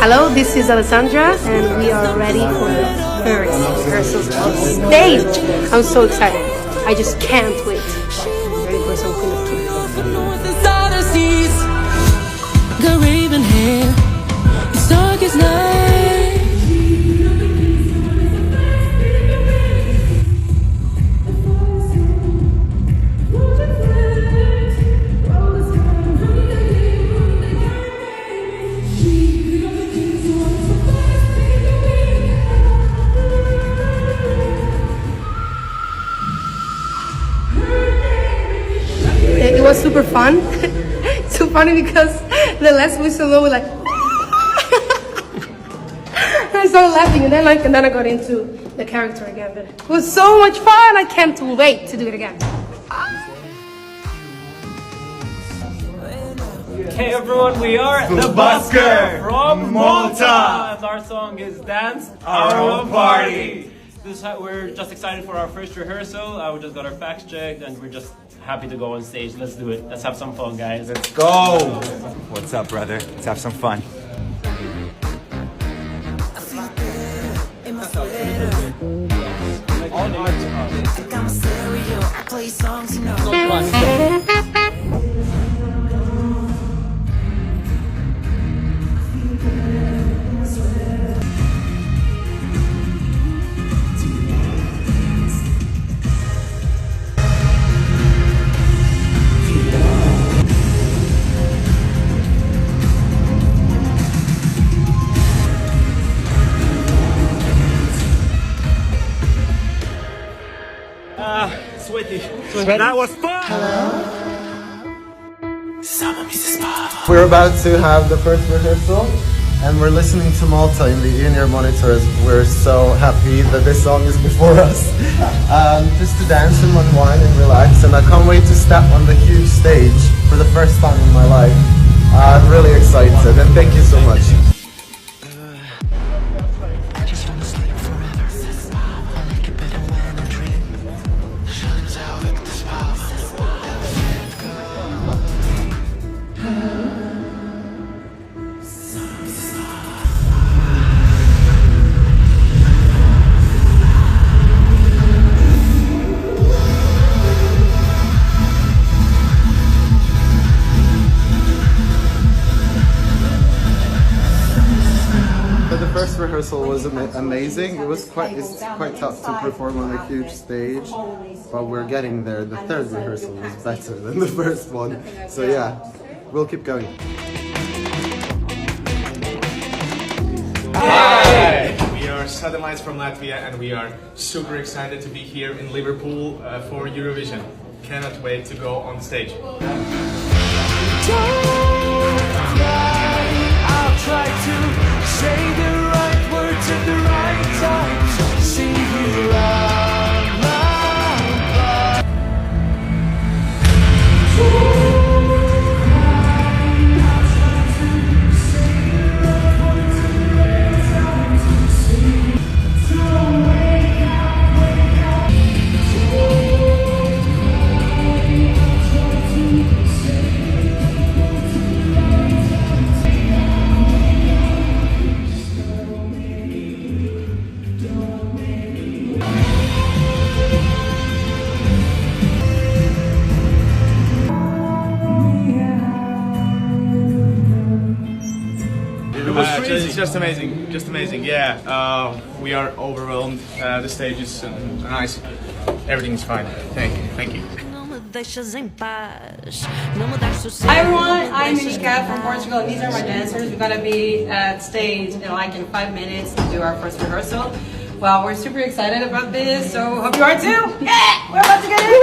Hello, this is Alessandra, and we are ready for the first rehearsals on stage. I'm so excited. I just can't wait. Ready for some Queen of Kings. Got raven hair, it's dark as night. It was super fun. So funny because the last whistle we were like I started laughing and then I got into the character again. But it was so much fun. I can't wait to do it again. Hey everyone, we are The Busker from Malta. And our song is Dance Our Own Party. We're just excited for our first rehearsal. We just got our facts checked and we're just happy to go on stage. Let's do it. Let's have some fun, guys. Let's go! What's up, brother? Let's have some fun. Sweaty. That was fun! We're about to have the first rehearsal and we're listening to Malta in the in-ear monitors. We're so happy that this song is before us. Just to dance and unwind and relax, and I can't wait to step on the huge stage for the first time in my life. I'm really excited and thank you so much. The first rehearsal was amazing. It's quite tough to perform on a huge stage, but we're getting there. The third rehearsal was better than the first one. So yeah, we'll keep going. Hi! We are Southern Lights from Latvia and we are super excited to be here in Liverpool for Eurovision. Cannot wait to go on stage. I'll try to say the right words at the right time. See you around my It's just amazing, yeah. We are overwhelmed, the stage is nice, everything is fine, thank you. Hi everyone, I'm Mishka from Portugal and these are my dancers. We're going to be at stage in 5 minutes to do our first rehearsal. Well, we're super excited about this, so hope you are too! Yeah! We're about to get into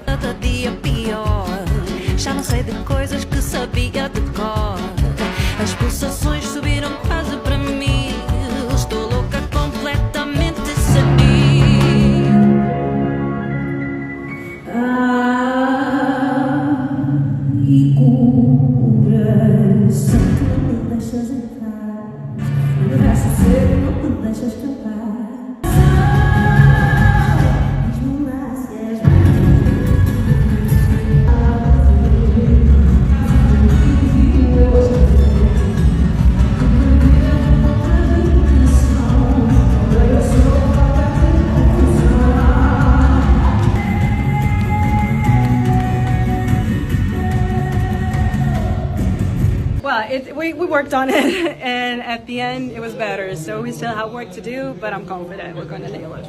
Cada dia pior. Já não sei de coisas que sabia de cor. As pulsações subiram quase para mim. Estou louca completamente senil. E cura santo, não me deixas entrar. Me deixas ser, não me deixas cantar. we worked on it, and at the end it was better. So we still have work to do, but I'm confident we're going to nail it.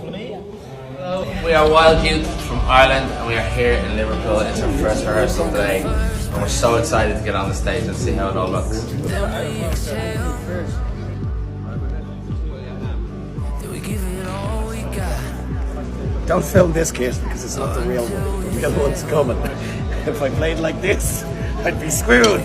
We are Wild Youth from Ireland, and we are here in Liverpool. It's our first rehearsal today, and we're so excited to get on the stage and see how it all looks. Don't film this kid because it's not the real one. The real one's coming. If I played like this, I'd be screwed.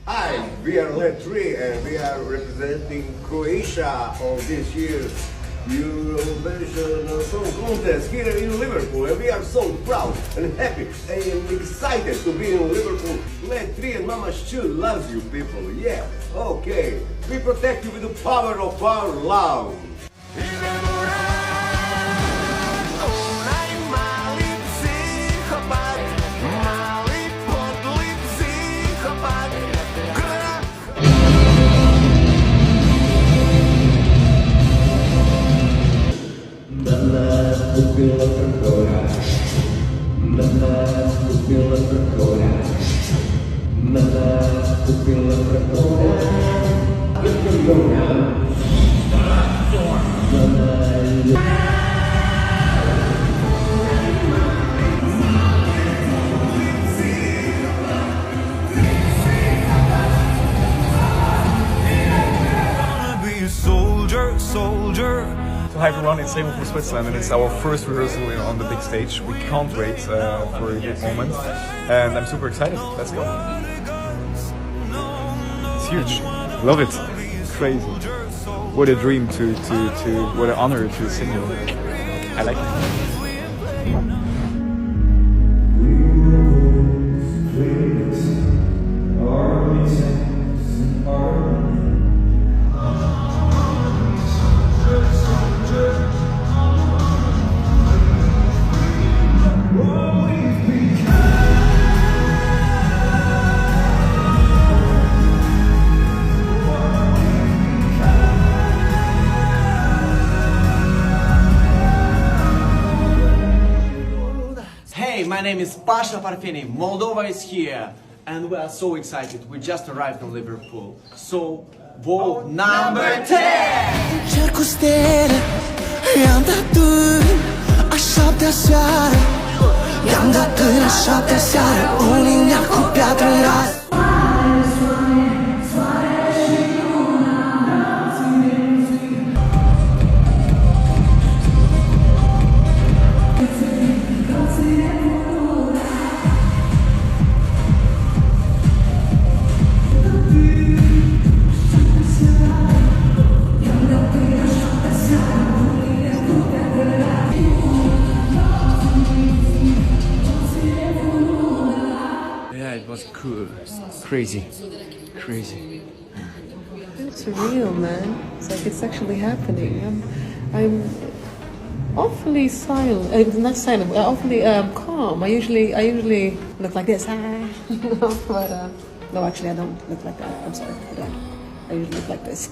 Hi, we are Let 3 and we are representing Croatia on this year's Eurovision Song Contest here in Liverpool, and we are so proud and happy and excited to be in Liverpool. Let 3 and Mama Stu loves you people, yeah, okay. We protect you with the power of our love. Hi everyone, it's Liverpool, Switzerland, and it's our first rehearsal on the big stage. We can't wait for a good moment, and I'm super excited. Let's go. It's huge. Love it. Crazy. What a dream what an honor to sing. I like it. My name is Pasha Parfeni. Moldova is here, and we are so excited. We just arrived in Liverpool. So, vote number 10! Cer cu stele, i-am dat tâi a 7-a seară. I-am dat tâi a 7-a seară, un liniac cu piatră în rar. It was cool, crazy. It's real, man. It's like it's actually happening. I'm awfully silent. Not silent. Awfully calm. I usually look like this. But no, actually, I don't look like that. I'm sorry. I don't. I usually look like this.